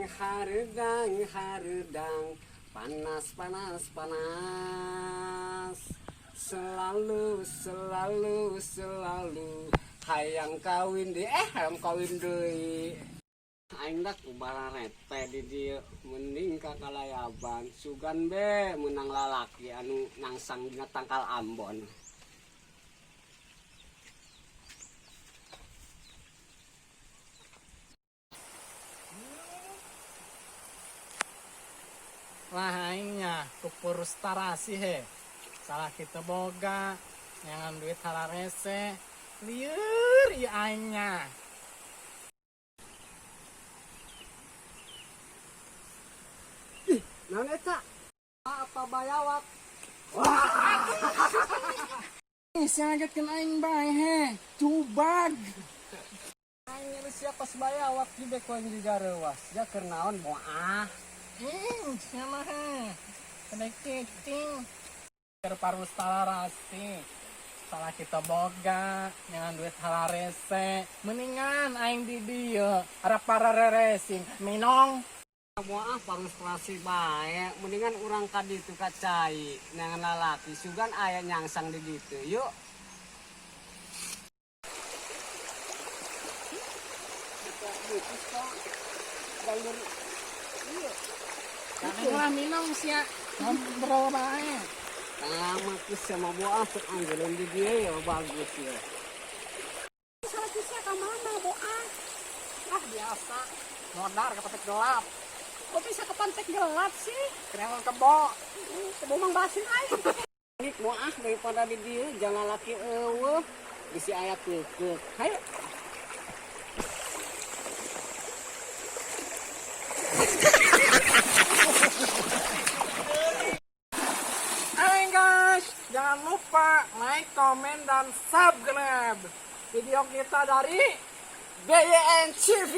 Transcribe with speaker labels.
Speaker 1: harudang, panas panas panas. Selalu hayang kawin deui. Aing dak ubara rete di dieu mending ka kalayaban sugan be menang lalaki anu nangsang dina tangkal Ambon.
Speaker 2: Lah aingnya kupurus tarasi he. Salah kita boga nyangan duit halarese. Lieur ieu aingnya.
Speaker 1: Naon eta? Apa bayawak?
Speaker 2: Siagetkeun aing bae he. Cubag.
Speaker 1: Aing geus sia pas bayawak di bekoeng di gareuwas. Ja keur naon moah?
Speaker 2: Siapa he? Kedai kiting. Terparus talarasi. Salah kita boga dengan duit halarese. Mendingan aing di dieu harap para reresing minong.
Speaker 1: Moah parus klasi bae, mendingan urang ka ditu ka cai nangan lalaki sugan aya nyangsang di ditu. Yuk.
Speaker 2: Kaneng lah minong sia. Ngobrol bae.
Speaker 1: Lama ku sama moah teu anggeulun di dieu ya bagus ya.
Speaker 2: Salah kisah ka mana boa? Ah biasa. Modar kepetek gelap. Kok bisa kepantek gelap sih? Kenapa kebo? Kebo mang basin aing.
Speaker 1: Nik moah daripada di dieu jangan laki eueuh bisi aya keukeuh. Hayu.
Speaker 2: Hai guys, jangan lupa like, komen, dan subscribe video kita dari BYN TV.